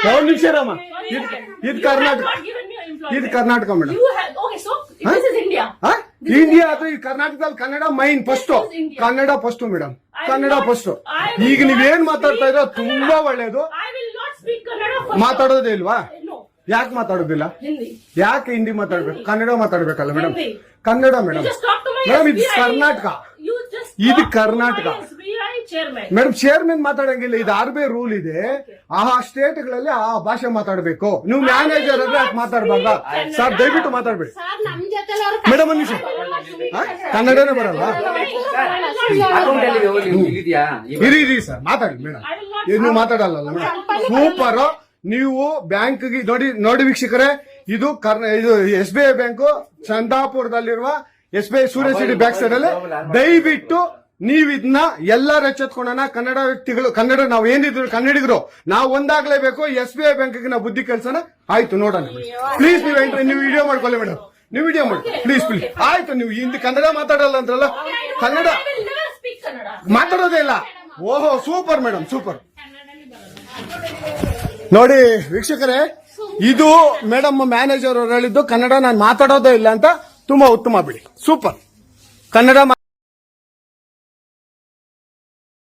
ಯಾವ ನಿಮಿಷ ರಾಮ ಇದು ಕರ್ನಾಟಕ ಮೇಡಮ್. ಇಂಡಿಯಾ ಅದು ಈ ಕರ್ನಾಟಕದಲ್ಲಿ Kannada main first, Kannada first madam, Kannada first. ಈಗ ನೀವೇನ್ ಮಾತಾಡ್ತಾ ಇರೋ ತುಂಬಾ ಒಳ್ಳೇದು. ಮಾತಾಡೋದೇ ಇಲ್ವಾ? ಯಾಕೆ ಮಾತಾಡೋದಿಲ್ಲ? ಯಾಕೆ ಹಿಂದಿ ಮಾತಾಡ್ಬೇಕು? ಕನ್ನಡ ಮಾತಾಡ್ಬೇಕಲ್ಲ ಮೇಡಮ್? ಕನ್ನಡ ಮೇಡಮ್. ಮೇಡಮ್ ಇದು ಕರ್ನಾಟಕ, ಇದು ಕರ್ನಾಟಕ ಮೇಡಮ್. ಚೇರ್ಮನ್ ಮಾತಾಡಂಗಿಲ್ಲ, ಇದು RBI ರೂಲ್ ಇದೆ. ಆ ಸ್ಟೇಟ್ ಗಳಲ್ಲಿ ಆ ಭಾಷೆ ಮಾತಾಡ್ಬೇಕು. ನೀವು ಮ್ಯಾನೇಜರ್ ಅಂದ್ರೆ ಯಾಕೆ ಮಾತಾಡ್ಬಾರ್ದ ಸರ್? ದಯವಿಟ್ಟು ಮಾತಾಡ್ಬೇಡಿ ಮೇಡಮ್. ಒಂದು ನಿಮಿಷ, ಕನ್ನಡನೇ ಬರಲ್ಲ? ಇರಿ ಸರ್, ಮಾತಾಡಿ ಮೇಡಮ್. ನೀವು ಮಾತಾಡಲ್ಲ ಮೇಡಮ್? ಸೂಪರ್. ನೀವು ಬ್ಯಾಂಕ್ ನೋಡಿ ವೀಕ್ಷಕರೇ, ಇದು SBI ಬ್ಯಾಂಕ್ ಚಂದಾಪುರದಲ್ಲಿರುವ SBI ಸೂರ್ಯ ಸಿಟಿ ಬ್ಯಾಕ್ ಸೈಡ್ ಅಲ್ಲಿ. ದಯವಿಟ್ಟು ನೀವ್ ಇದನ್ನ ಎಲ್ಲಾರು ಎಚ್ಚೆತ್ಕೊಳ್ಳೋಣ. ಕನ್ನಡ ವ್ಯಕ್ತಿಗಳು, ಕನ್ನಡ ನಾವು ಏನಿದ್ರು ಕನ್ನಡಿಗರು, ನಾವು ಒಂದಾಗ್ಲೇಬೇಕು. SBI ಬ್ಯಾಂಕ್ಗೆ ನಾವು ಬುದ್ಧಿ ಕಲ್ಸೋಣ. ಆಯ್ತು, ನೋಡೋಣ ಪ್ಲೀಸ್. ನೀವು ವಿಡಿಯೋ ಮಾಡ್ಕೊಳ್ಳಿ ಮೇಡಮ್, ನೀವು ವಿಡಿಯೋ ಮಾಡಿ ಪ್ಲೀಸ್. ಆಯ್ತು, ನೀವು ಹಿಂದಿ ಕನ್ನಡ ಮಾತಾಡಲ್ಲ ಅಂದ್ರಲ್ಲ? ಕನ್ನಡ ಮಾತಾಡೋದೇ ಇಲ್ಲ. ಓಹೋ, ಸೂಪರ್ ಮೇಡಮ್, ಸೂಪರ್. ನೋಡಿ ವೀಕ್ಷಕರೇ, ಇದು ಮೇಡಮ್ ಮ್ಯಾನೇಜರ್ ಅವರು ಹೇಳಿದ್ದು ಕನ್ನಡ ನಾನು ಮಾತಾಡೋದೇ ಇಲ್ಲ ಅಂತ. ತುಂಬಾ ಉತ್ತಮ ಬಿಡಿ, ಸೂಪರ್. ಕನ್ನಡ